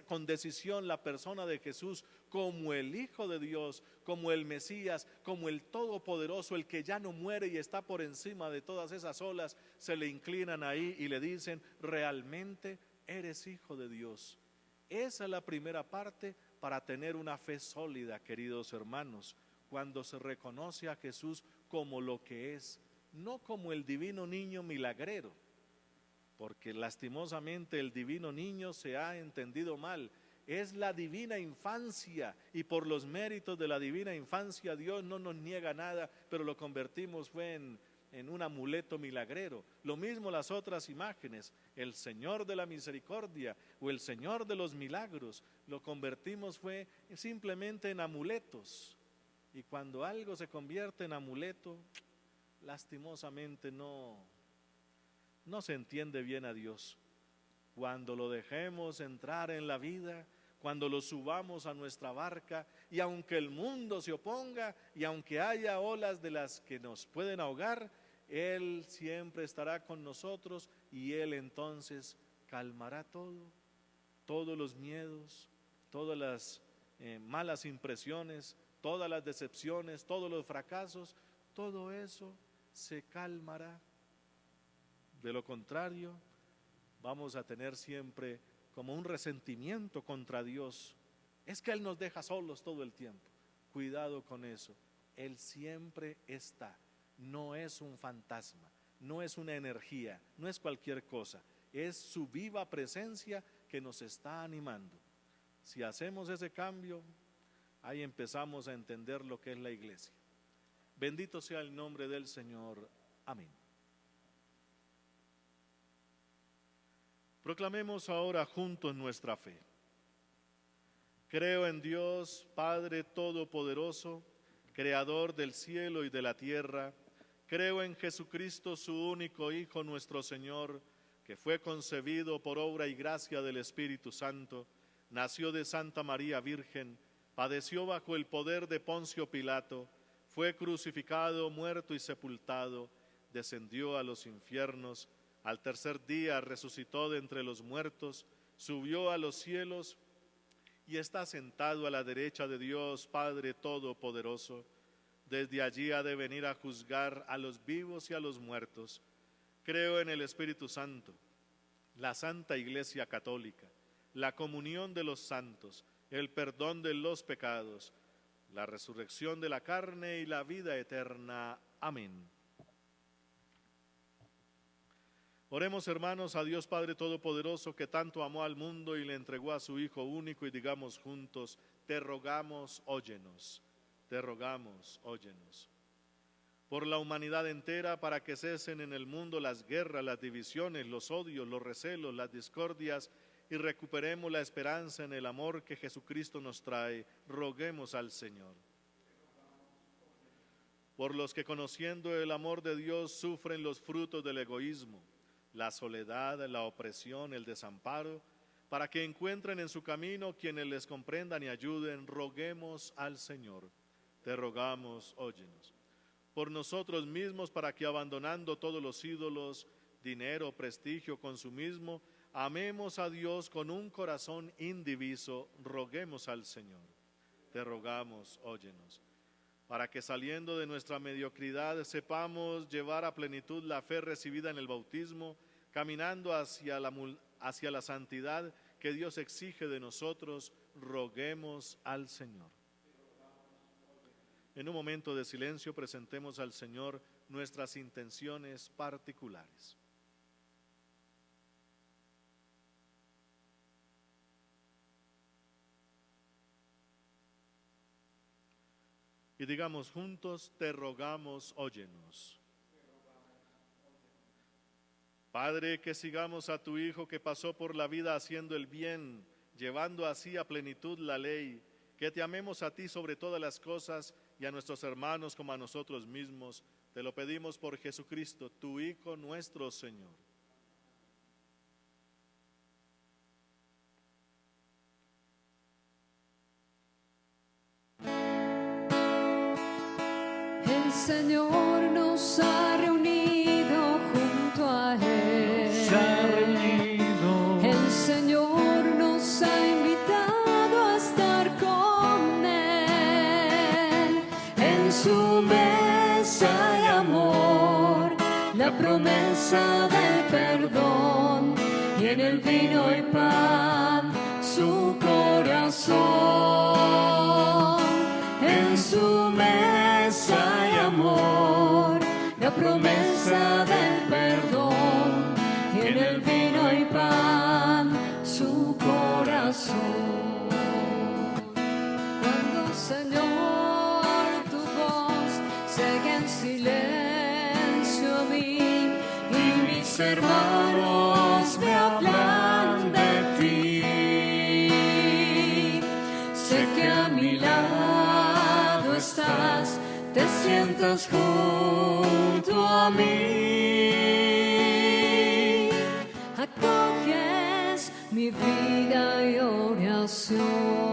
con decisión la persona de Jesús como el Hijo de Dios, como el Mesías, como el Todopoderoso, el que ya no muere y está por encima de todas esas olas, se le inclinan ahí y le dicen, realmente eres Hijo de Dios. Esa es la primera parte para tener una fe sólida, queridos hermanos, cuando se reconoce a Jesús como lo que es, no como el divino niño milagrero. Porque lastimosamente el divino niño se ha entendido mal. es la divina infancia, y por los méritos de la divina infancia Dios no nos niega nada, pero lo convertimos fue en un amuleto milagrero. Lo mismo las otras imágenes, el Señor de la misericordia o el Señor de los milagros, lo convertimos fue simplemente en amuletos. Y cuando algo se convierte en amuleto, lastimosamente no se entiende bien a Dios. Cuando lo dejemos entrar en la vida, cuando lo subamos a nuestra barca, y aunque el mundo se oponga, y aunque haya olas de las que nos pueden ahogar, Él siempre estará con nosotros, y Él entonces calmará todos los miedos, todas las malas impresiones, todas las decepciones, todos los fracasos, todo eso se calmará. De lo contrario, vamos a tener siempre como un resentimiento contra Dios. Es que Él nos deja solos todo el tiempo. Cuidado con eso. Él siempre está. No es un fantasma, no es una energía, no es cualquier cosa. Es su viva presencia que nos está animando. Si hacemos ese cambio, ahí empezamos a entender lo que es la iglesia. Bendito sea el nombre del Señor. Amén. Proclamemos ahora juntos nuestra fe. Creo en Dios, Padre Todopoderoso, Creador del cielo y de la tierra. Creo en Jesucristo, su único Hijo, nuestro Señor, que fue concebido por obra y gracia del Espíritu Santo, nació de Santa María Virgen, padeció bajo el poder de Poncio Pilato, fue crucificado, muerto y sepultado, descendió a los infiernos. Al tercer día resucitó de entre los muertos, subió a los cielos y está sentado a la derecha de Dios Padre Todopoderoso. Desde allí ha de venir a juzgar a los vivos y a los muertos. Creo en el Espíritu Santo, la Santa Iglesia Católica, la comunión de los santos, el perdón de los pecados, la resurrección de la carne y la vida eterna. Amén. Oremos, hermanos, a Dios Padre Todopoderoso, que tanto amó al mundo y le entregó a su Hijo único, y digamos juntos: te rogamos, óyenos, te rogamos, óyenos. Por la humanidad entera, para que cesen en el mundo las guerras, las divisiones, los odios, los recelos, las discordias, y recuperemos la esperanza en el amor que Jesucristo nos trae, roguemos al Señor. Por los que, conociendo el amor de Dios, sufren los frutos del egoísmo, la soledad, la opresión, el desamparo, para que encuentren en su camino quienes les comprendan y ayuden, roguemos al Señor. Te rogamos, óyenos. Por nosotros mismos, para que, abandonando todos los ídolos, dinero, prestigio, consumismo, amemos a Dios con un corazón indiviso, roguemos al Señor. Te rogamos, óyenos. Para que, saliendo de nuestra mediocridad, sepamos llevar a plenitud la fe recibida en el bautismo, caminando hacia la santidad que Dios exige de nosotros, roguemos al Señor. En un momento de silencio presentemos al Señor nuestras intenciones particulares. Y digamos juntos: te rogamos, óyenos. Padre, que sigamos a tu Hijo, que pasó por la vida haciendo el bien, llevando así a plenitud la ley, que te amemos a ti sobre todas las cosas y a nuestros hermanos como a nosotros mismos. Te lo pedimos por Jesucristo, tu Hijo, nuestro Señor. El Señor nos ha reunido junto a Él. El Señor nos ha invitado a estar con Él. En su mesa hay amor, la promesa del perdón, y en el vino y pan su corazón. En su mesa hay amor, la promesa del perdón, y en el vino y pan su corazón. Señor, tu voz sigue en silencio a mí, y mis hermanos me hablan de ti. Sé que a mi lado estás, te sientas junto a mí, acoges mi vida y oración.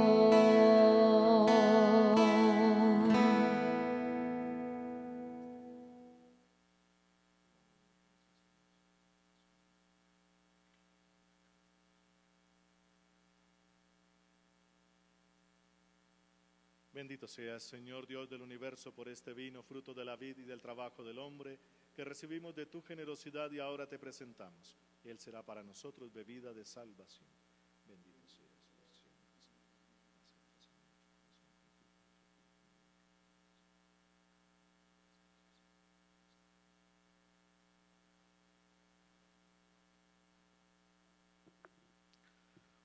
Bendito seas, Señor Dios del universo, por este vino, fruto de la vid y del trabajo del hombre, que recibimos de tu generosidad y ahora te presentamos. Él será para nosotros bebida de salvación. Bendito seas por siempre.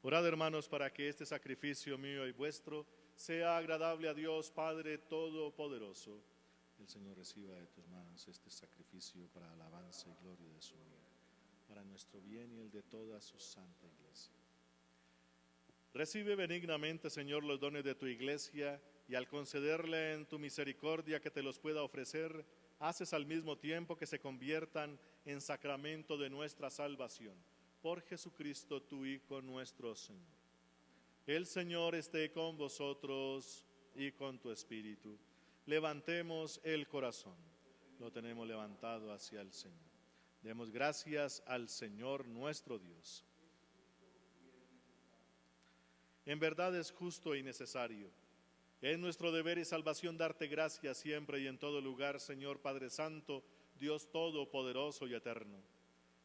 Orad, hermanos, para que este sacrificio mío y vuestro sea agradable a Dios Padre Todopoderoso. El Señor reciba de tus manos este sacrificio para alabanza y gloria de su nombre, para nuestro bien y el de toda su santa iglesia. Recibe benignamente, Señor, los dones de tu iglesia, y al concederle en tu misericordia que te los pueda ofrecer, haces al mismo tiempo que se conviertan en sacramento de nuestra salvación. Por Jesucristo, tu Hijo nuestro Señor. El Señor esté con vosotros y con tu espíritu. Levantemos el corazón. Lo tenemos levantado hacia el Señor. Demos gracias al Señor nuestro Dios. En verdad es justo y necesario. Es nuestro deber y salvación darte gracias siempre y en todo lugar, Señor Padre Santo, Dios Todopoderoso y Eterno,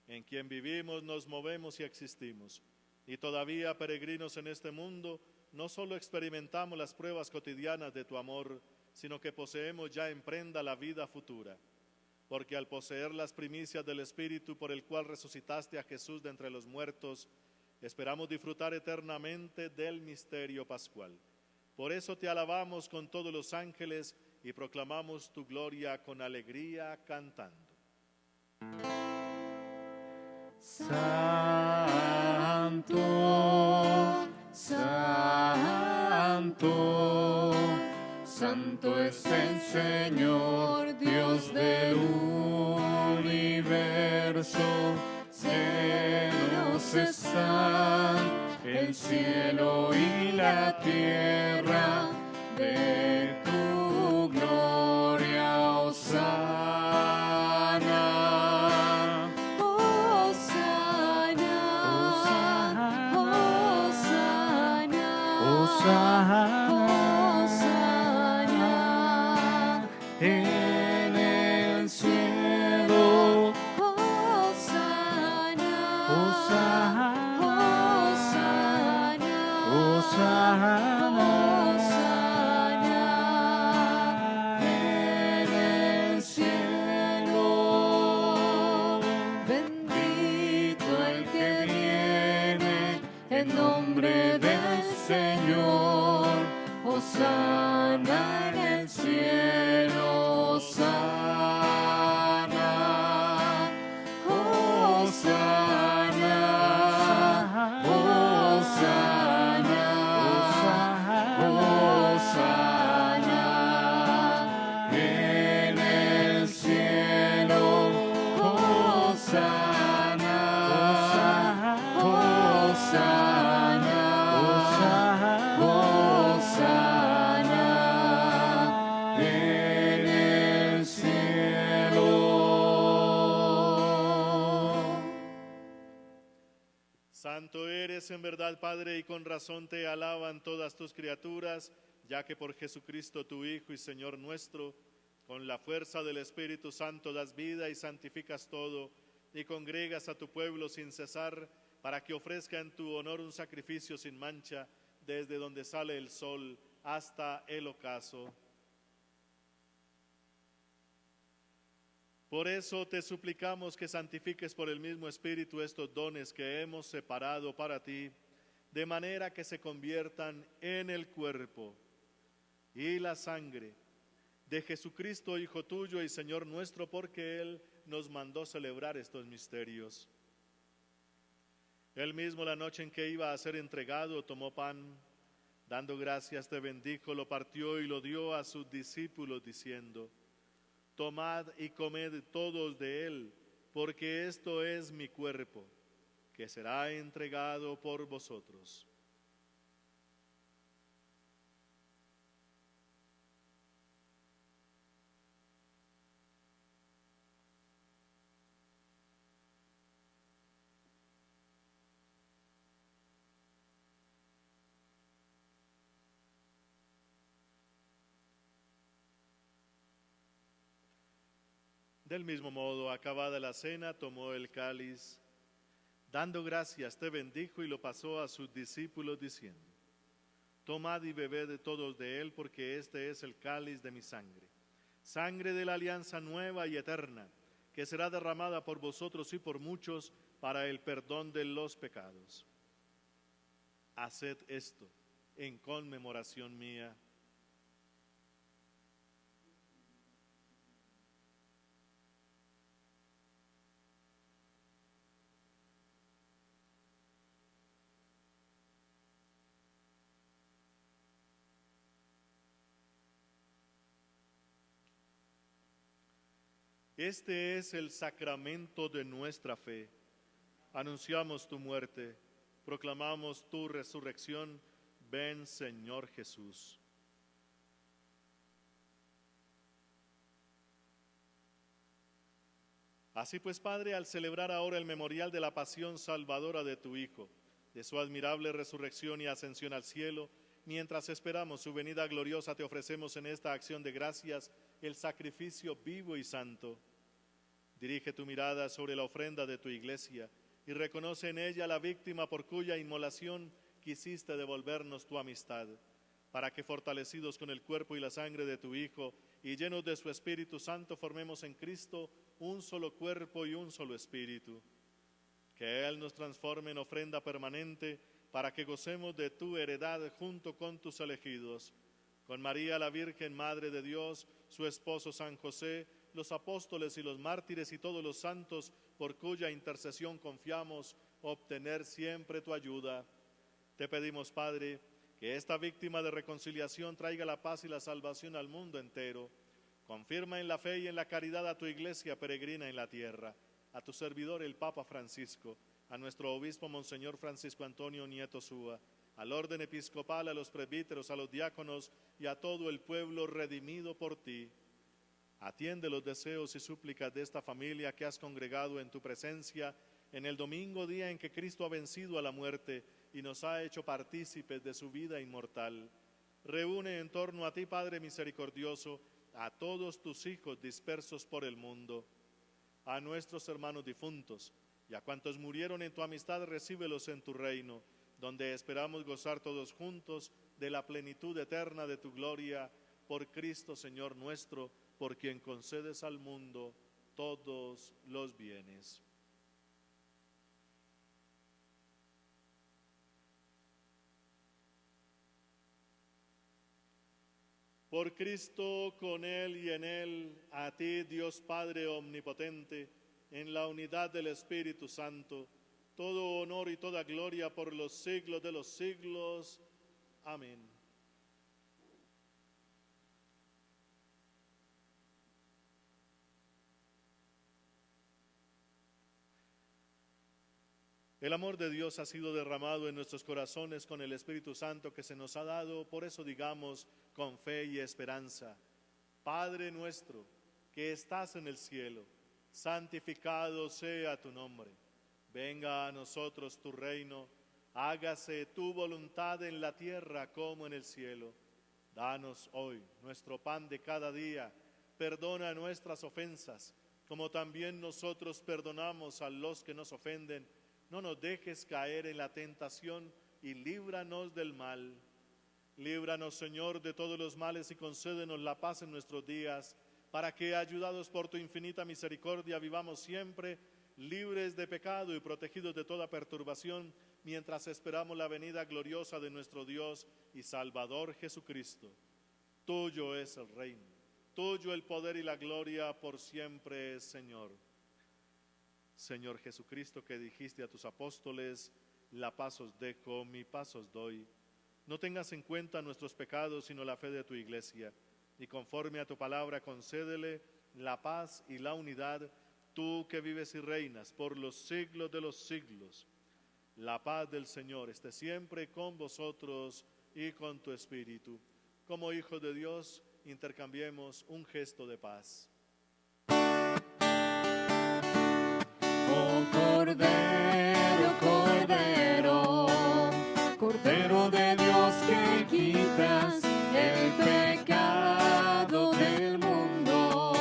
en quien vivimos, nos movemos y existimos. Y todavía, peregrinos en este mundo, no solo experimentamos las pruebas cotidianas de tu amor, sino que poseemos ya en prenda la vida futura. Porque al poseer las primicias del Espíritu por el cual resucitaste a Jesús de entre los muertos, esperamos disfrutar eternamente del misterio pascual. Por eso te alabamos con todos los ángeles y proclamamos tu gloria con alegría cantando. Santo, santo, santo es el Señor, Dios del universo. Cielos están, el cielo y la tierra, de tu gloria, hosana. Hosana, hosana, en el cielo. Hosana, hosana, en el cielo. Bendito el que viene en nombre del Señor. Hosana en el cielo. Hosana, hosana, hosana, hosana, en el cielo. Hosana, hosana, hosana, en el cielo. Santo eres en verdad, Padre, y con razón te alaban todas tus criaturas, ya que por Jesucristo tu Hijo y Señor nuestro, con la fuerza del Espíritu Santo das vida y santificas todo, y congregas a tu pueblo sin cesar, para que ofrezca en tu honor un sacrificio sin mancha, desde donde sale el sol hasta el ocaso. Por eso te suplicamos que santifiques por el mismo Espíritu estos dones que hemos separado para ti, de manera que se conviertan en el cuerpo y la sangre de Jesucristo, Hijo tuyo y Señor nuestro, porque Él nos mandó celebrar estos misterios. Él mismo, la noche en que iba a ser entregado, tomó pan, dando gracias te bendijo, lo partió y lo dio a sus discípulos, diciendo: tomad y comed todos de él, porque esto es mi cuerpo, que será entregado por vosotros. Del mismo modo, acabada la cena, tomó el cáliz, dando gracias te bendijo y lo pasó a sus discípulos, diciendo: tomad y bebed de todos de él, porque este es el cáliz de mi sangre, sangre de la alianza nueva y eterna, que será derramada por vosotros y por muchos para el perdón de los pecados. Haced esto en conmemoración mía. Este es el sacramento de nuestra fe. Anunciamos tu muerte, proclamamos tu resurrección. Ven, Señor Jesús. Así pues, Padre, al celebrar ahora el memorial de la pasión salvadora de tu Hijo, de su admirable resurrección y ascensión al cielo, mientras esperamos su venida gloriosa, te ofrecemos en esta acción de gracias el sacrificio vivo y santo. Dirige tu mirada sobre la ofrenda de tu iglesia y reconoce en ella la víctima por cuya inmolación quisiste devolvernos tu amistad, para que, fortalecidos con el cuerpo y la sangre de tu Hijo y llenos de su Espíritu Santo, formemos en Cristo un solo cuerpo y un solo espíritu. Que Él nos transforme en ofrenda permanente, para que gocemos de tu heredad junto con tus elegidos, con María la Virgen, Madre de Dios, su esposo San José, los apóstoles y los mártires y todos los santos, por cuya intercesión confiamos obtener siempre tu ayuda. Te pedimos, Padre, que esta víctima de reconciliación traiga la paz y la salvación al mundo entero. Confirma en la fe y en la caridad a tu iglesia peregrina en la tierra, a tu servidor el Papa Francisco, a nuestro obispo Monseñor Francisco Antonio Nieto Súa, al orden episcopal, a los presbíteros, a los diáconos y a todo el pueblo redimido por ti. Atiende los deseos y súplicas de esta familia que has congregado en tu presencia en el domingo, día en que Cristo ha vencido a la muerte y nos ha hecho partícipes de su vida inmortal. Reúne en torno a ti, Padre misericordioso, a todos tus hijos dispersos por el mundo, a nuestros hermanos difuntos y a cuantos murieron en tu amistad, recíbelos en tu reino, donde esperamos gozar todos juntos de la plenitud eterna de tu gloria, por Cristo Señor nuestro, por quien concedes al mundo todos los bienes. Por Cristo, con Él y en Él, a ti, Dios Padre omnipotente, en la unidad del Espíritu Santo, todo honor y toda gloria por los siglos de los siglos. Amén. El amor de Dios ha sido derramado en nuestros corazones con el Espíritu Santo que se nos ha dado, por eso digamos con fe y esperanza: Padre nuestro, que estás en el cielo, santificado sea tu nombre. Venga a nosotros tu reino, hágase tu voluntad en la tierra como en el cielo. Danos hoy nuestro pan de cada día, perdona nuestras ofensas, como también nosotros perdonamos a los que nos ofenden. No nos dejes caer en la tentación y líbranos del mal. Líbranos, Señor, de todos los males y concédenos la paz en nuestros días, para que, ayudados por tu infinita misericordia, vivamos siempre libres de pecado y protegidos de toda perturbación, mientras esperamos la venida gloriosa de nuestro Dios y Salvador Jesucristo. Tuyo es el reino, tuyo el poder y la gloria por siempre, Señor. Señor Jesucristo, que dijiste a tus apóstoles, la paz os dejo, mi paz os doy. No tengas en cuenta nuestros pecados, sino la fe de tu iglesia. Y conforme a tu palabra, concédele la paz y la unidad, tú que vives y reinas por los siglos de los siglos. La paz del Señor esté siempre con vosotros y con tu espíritu. Como hijos de Dios, intercambiemos un gesto de paz. Oh Cordero, Cordero, Cordero de Dios que quitas el pecado del mundo,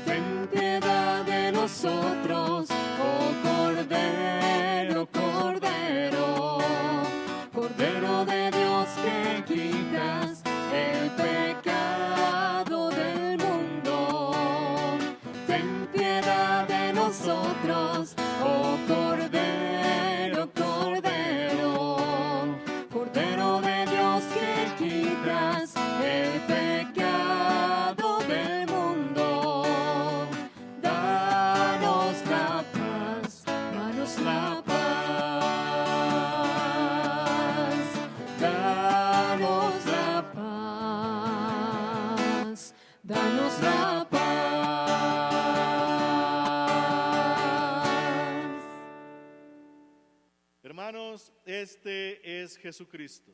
ten piedad de nosotros, oh Cordero, Cordero, Cordero de Dios que quitas el pecado del mundo, ten piedad de nosotros, oh Cordero, Cordero, Cordero de Dios que quitas el pecado del mundo. Danos la paz, danos la paz, danos la paz, danos la paz. Hermanos, este es Jesucristo.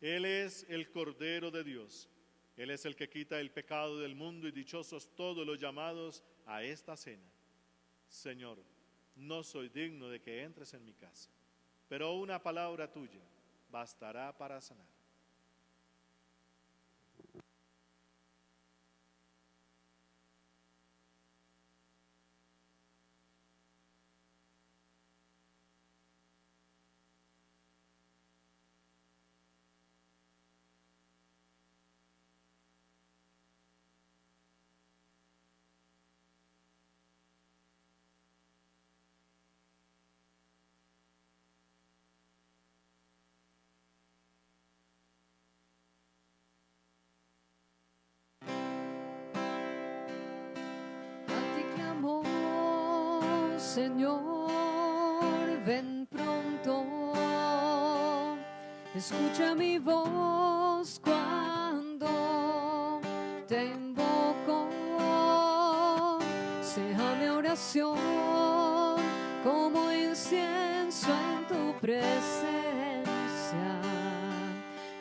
Él es el Cordero de Dios. Él es el que quita el pecado del mundo y dichosos todos los llamados a esta cena. Señor, no soy digno de que entres en mi casa, pero una palabra tuya bastará para sanar. Señor, ven pronto, escucha mi voz cuando te invoco, sea mi oración como incienso en tu presencia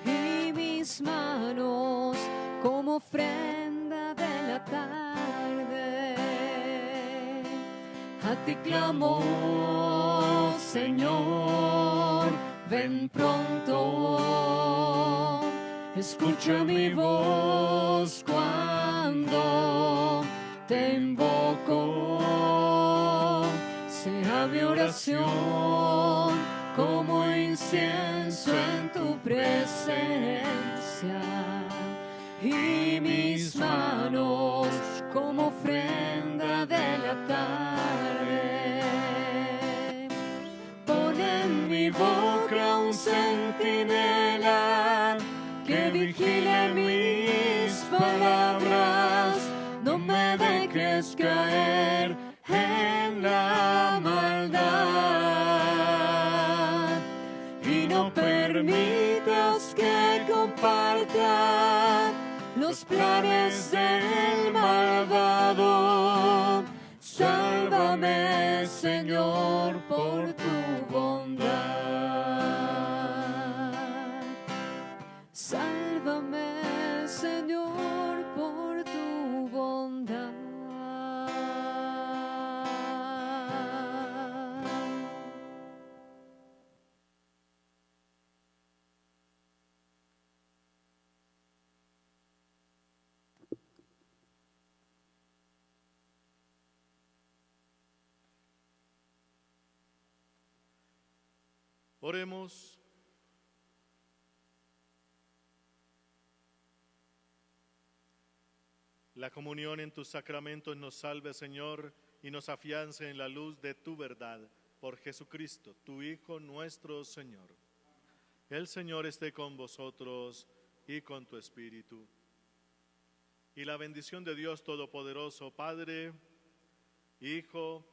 y mis manos como ofrenda de la tarde. A ti clamo, Señor, ven pronto, escucha mi voz cuando te invoco, sea mi oración como incienso en tu presencia y mis manos como ofrenda de la tarde. Pon en mi boca un centinela que vigile mis palabras, no me dejes caer en la maldad y no permitas que comparta los planes del malvado. Sálvame, Señor, por tu bondad. Sálvame, Señor, por tu bondad. Oremos. La comunión en tus sacramentos nos salve, Señor, y nos afiance en la luz de tu verdad. Por Jesucristo, tu Hijo nuestro Señor. El Señor esté con vosotros y con tu espíritu. Y la bendición de Dios Todopoderoso, Padre, Hijo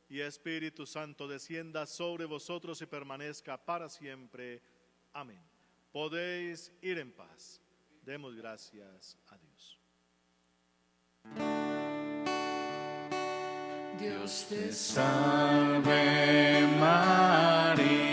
y Espíritu Santo, descienda sobre vosotros y permanezca para siempre. Amén. Podéis ir en paz. Demos gracias a Dios. Dios te salve María.